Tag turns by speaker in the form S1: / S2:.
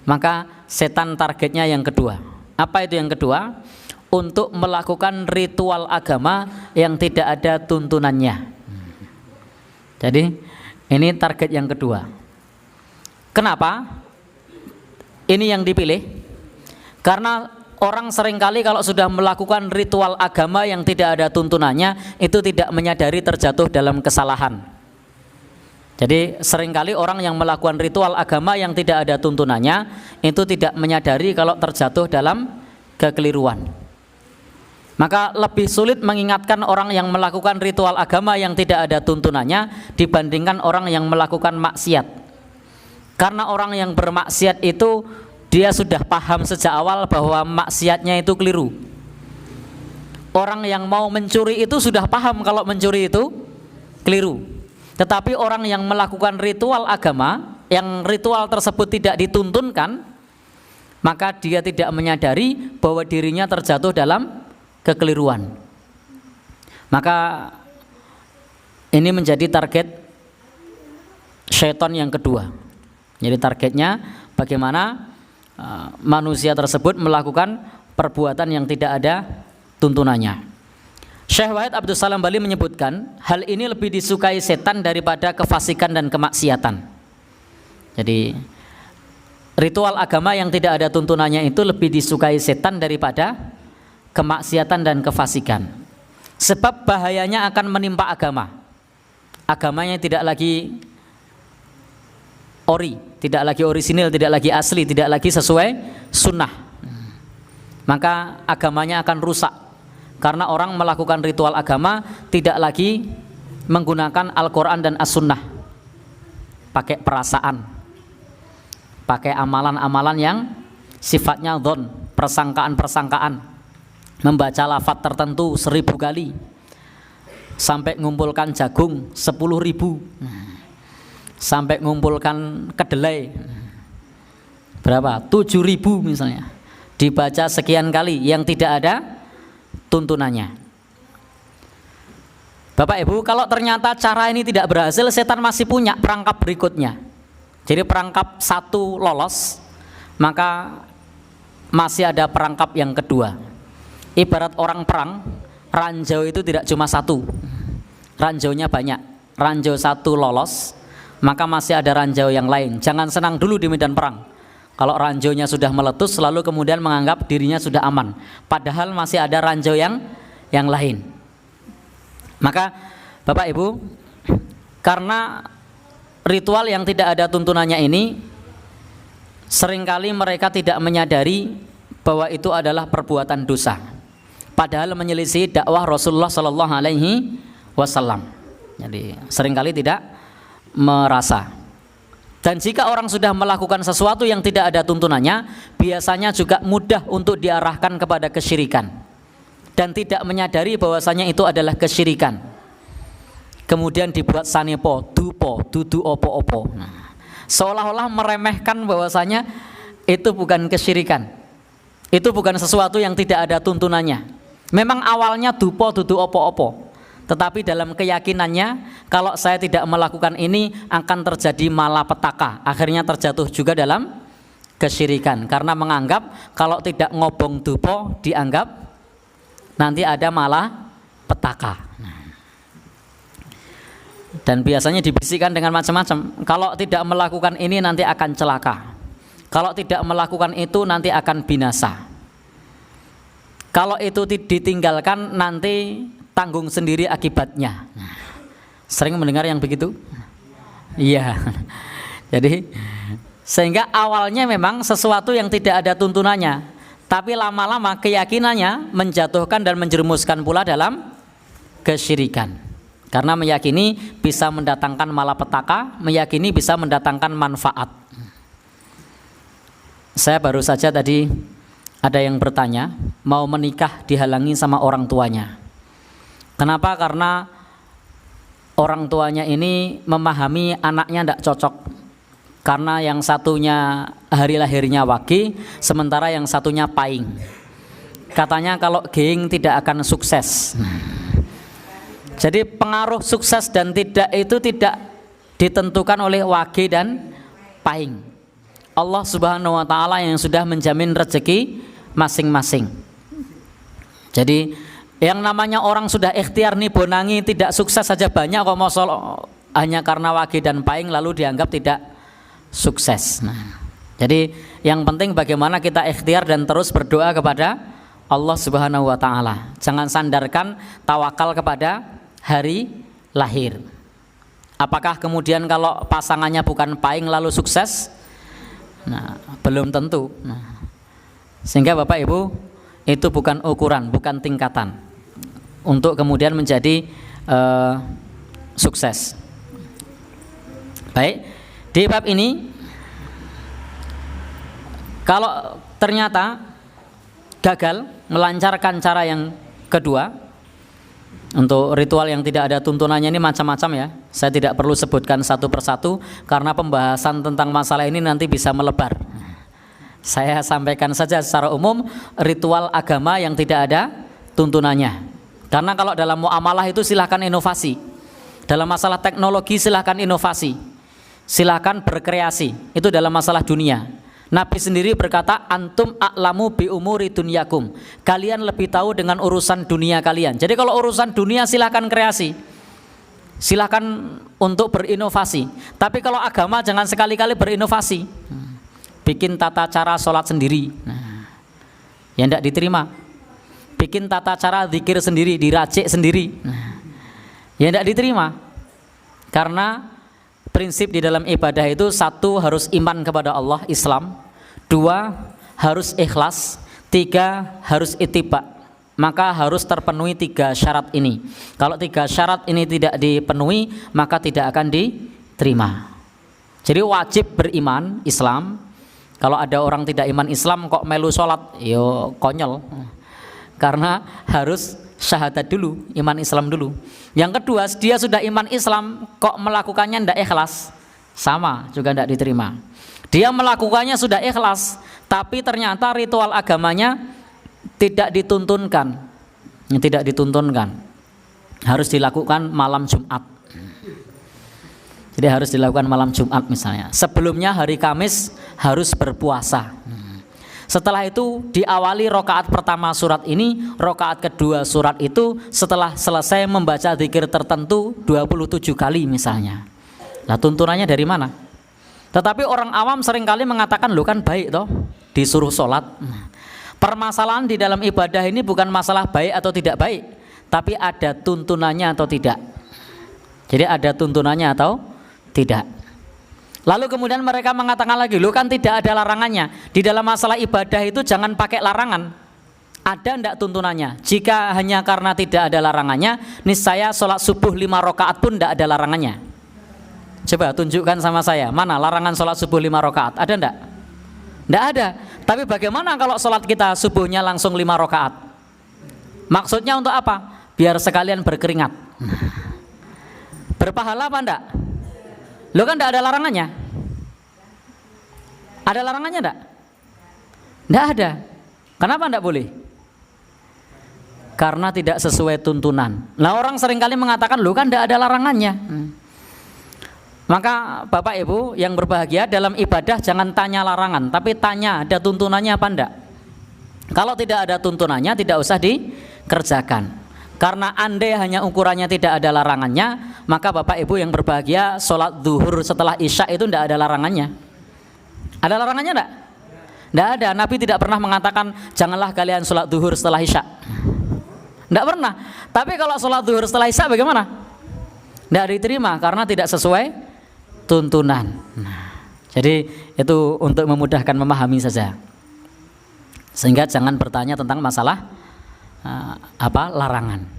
S1: Maka setan targetnya yang kedua. Apa itu yang kedua? Untuk melakukan ritual agama yang tidak ada tuntunannya. Jadi ini target yang kedua. Kenapa? Ini yang dipilih karena orang seringkali kalau sudah melakukan ritual agama yang tidak ada tuntunannya, itu tidak menyadari terjatuh dalam kesalahan. Jadi seringkali orang yang melakukan ritual agama yang tidak ada tuntunannya, itu tidak menyadari kalau terjatuh dalam kekeliruan. Maka lebih sulit mengingatkan orang yang melakukan ritual agama yang tidak ada tuntunannya dibandingkan orang yang melakukan maksiat. Karena orang yang bermaksiat itu dia sudah paham sejak awal bahwa maksiatnya itu keliru. Orang yang mau mencuri itu sudah paham kalau mencuri itu keliru. Tetapi orang yang melakukan ritual agama yang ritual tersebut tidak dituntunkan, maka dia tidak menyadari bahwa dirinya terjatuh dalam kekeliruan. Maka ini menjadi target syaitan yang kedua. Jadi targetnya bagaimana manusia tersebut melakukan perbuatan yang tidak ada tuntunannya. Syekh Wahid Abdus Salam Bali menyebutkan hal ini lebih disukai setan daripada kefasikan dan kemaksiatan. Jadi ritual agama yang tidak ada tuntunannya itu lebih disukai setan daripada kemaksiatan dan kefasikan. Sebab bahayanya akan menimpa agama. Agamanya tidak lagi tidak lagi orisinil, tidak lagi asli, tidak lagi sesuai sunnah. Maka agamanya akan rusak. Karena orang melakukan ritual agama tidak lagi menggunakan Al-Quran dan As-Sunnah, pakai perasaan, pakai amalan-amalan yang sifatnya dhon, persangkaan-persangkaan, membaca lafaz tertentu 1000 kali, sampai ngumpulkan jagung 10.000, sampai ngumpulkan kedelai berapa? 7.000 misalnya, dibaca sekian kali yang tidak ada tuntunannya. Bapak Ibu, kalau ternyata cara ini tidak berhasil, setan masih punya perangkap berikutnya. Jadi perangkap satu lolos, maka masih ada perangkap yang kedua. Ibarat orang perang, ranjau itu tidak cuma satu, ranjaunya banyak. Ranjau satu lolos, maka masih ada ranjau yang lain. Jangan senang dulu di medan perang. Kalau ranjaunya sudah meletus, lalu kemudian menganggap dirinya sudah aman, padahal masih ada ranjau yang lain. Maka Bapak Ibu, karena ritual yang tidak ada tuntunannya ini, seringkali mereka tidak menyadari bahwa itu adalah perbuatan dosa, padahal menyelisih dakwah Rasulullah Shallallahu Alaihi Wasallam. Jadi seringkali tidak merasa. Dan jika orang sudah melakukan sesuatu yang tidak ada tuntunannya, biasanya juga mudah untuk diarahkan kepada kesyirikan dan tidak menyadari bahwasanya itu adalah kesyirikan. Kemudian dibuat sanepo, dupo, dudu opo-opo. Nah, seolah-olah meremehkan bahwasanya itu bukan kesyirikan, itu bukan sesuatu yang tidak ada tuntunannya. Memang awalnya dupo, dudu opo-opo, tetapi dalam keyakinannya kalau saya tidak melakukan ini akan terjadi malapetaka, akhirnya terjatuh juga dalam kesyirikan karena menganggap kalau tidak ngobong dupo dianggap nanti ada malapetaka. Dan biasanya dibisikkan dengan macam-macam, kalau tidak melakukan ini nanti akan celaka, kalau tidak melakukan itu nanti akan binasa, kalau itu ditinggalkan nanti tanggung sendiri akibatnya. Sering mendengar yang begitu? Iya. Jadi sehingga awalnya memang sesuatu yang tidak ada tuntunannya, tapi lama-lama keyakinannya menjatuhkan dan menjerumuskan pula dalam kesyirikan. Karena meyakini bisa mendatangkan malapetaka, meyakini bisa mendatangkan manfaat. Saya baru saja tadi ada yang bertanya, mau menikah dihalangi sama orang tuanya. Kenapa? Karena orang tuanya ini memahami anaknya tidak cocok, karena yang satunya hari lahirnya Wage, sementara yang satunya Paing. Katanya kalau Geing tidak akan sukses. Jadi pengaruh sukses dan tidak itu tidak ditentukan oleh Wage dan Paing. Allah Subhanahu wa taala yang sudah menjamin rezeki masing-masing. Jadi yang namanya orang sudah ikhtiar nih bonangi tidak sukses saja banyak kok, mosok hanya karena wage dan pahing lalu dianggap tidak sukses. Nah, jadi yang penting bagaimana kita ikhtiar dan terus berdoa kepada Allah Subhanahu wa taala. Jangan sandarkan tawakal kepada hari lahir. Apakah kemudian kalau pasangannya bukan pahing lalu sukses? Nah, belum tentu. Nah, sehingga Bapak Ibu, itu bukan ukuran, bukan tingkatan untuk kemudian menjadi sukses. Baik, di bab ini kalau ternyata gagal melancarkan cara yang kedua, untuk ritual yang tidak ada tuntunannya ini macam-macam ya. Saya tidak perlu sebutkan satu persatu karena pembahasan tentang masalah ini nanti bisa melebar. Saya sampaikan saja secara umum ritual agama yang tidak ada tuntunannya. Karena kalau dalam muamalah itu silahkan inovasi. Dalam masalah teknologi silahkan inovasi. Silahkan berkreasi. Itu dalam masalah dunia. Nabi sendiri berkata, antum a'lamu bi umuri dunyakum. Kalian lebih tahu dengan urusan dunia kalian. Jadi kalau urusan dunia silahkan kreasi, silahkan untuk berinovasi. Tapi kalau agama jangan sekali-kali berinovasi. Bikin tata cara sholat sendiri, nah, ya tidak diterima. Bikin tata cara zikir sendiri, diracik sendiri, nah, ya tidak diterima. Karena prinsip di dalam ibadah itu, satu harus iman kepada Allah, Islam. Dua harus ikhlas. Tiga harus ittiba. Maka harus terpenuhi tiga syarat ini. Kalau tiga syarat ini tidak dipenuhi, maka tidak akan diterima. Jadi wajib beriman Islam. Kalau ada orang tidak iman Islam kok melu sholat, yo konyol. Karena harus syahadat dulu, iman Islam dulu. Yang kedua, dia sudah iman Islam kok melakukannya tidak ikhlas, sama juga tidak diterima. Dia melakukannya sudah ikhlas, tapi ternyata ritual agamanya tidak dituntunkan. Tidak dituntunkan. Harus dilakukan malam Jumat. Jadi harus dilakukan malam Jumat misalnya. Sebelumnya hari Kamis harus berpuasa. Setelah itu diawali rokaat pertama surat ini, rokaat kedua surat itu setelah selesai membaca zikir tertentu 27 kali misalnya. Nah, tuntunannya dari mana? Tetapi orang awam seringkali mengatakan, loh kan baik toh disuruh sholat. Permasalahan di dalam ibadah ini bukan masalah baik atau tidak baik, tapi ada tuntunannya atau tidak. Jadi ada tuntunannya atau tidak. Lalu kemudian mereka mengatakan lagi, loh kan tidak ada larangannya. Di dalam masalah ibadah itu jangan pakai larangan. Ada enggak tuntunannya? Jika hanya karena tidak ada larangannya, niscaya sholat subuh 5 rakaat pun tidak ada larangannya. Coba tunjukkan sama saya, mana larangan sholat subuh 5 rakaat? Ada enggak? Enggak ada. Tapi bagaimana kalau sholat kita subuhnya langsung 5 rakaat? Maksudnya untuk apa? Biar sekalian berkeringat. Berpahala apa enggak? Lo kan tidak ada larangannya. Ada larangannya enggak? Enggak ada. Kenapa enggak boleh? Karena tidak sesuai tuntunan. Nah, orang seringkali mengatakan, lo kan enggak ada larangannya. Maka Bapak Ibu yang berbahagia, dalam ibadah jangan tanya larangan, tapi tanya ada tuntunannya apa enggak. Kalau tidak ada tuntunannya, tidak usah dikerjakan. Karena andai hanya ukurannya tidak ada larangannya, maka Bapak Ibu yang berbahagia, sholat zuhur setelah isya itu tidak ada larangannya. Ada larangannya enggak? Tidak ada. Nabi tidak pernah mengatakan janganlah kalian sholat zuhur setelah isya. Tidak pernah. Tapi kalau sholat zuhur setelah isya bagaimana? Tidak diterima karena tidak sesuai tuntunan. Nah, jadi itu untuk memudahkan memahami saja. Sehingga jangan bertanya tentang masalah larangan.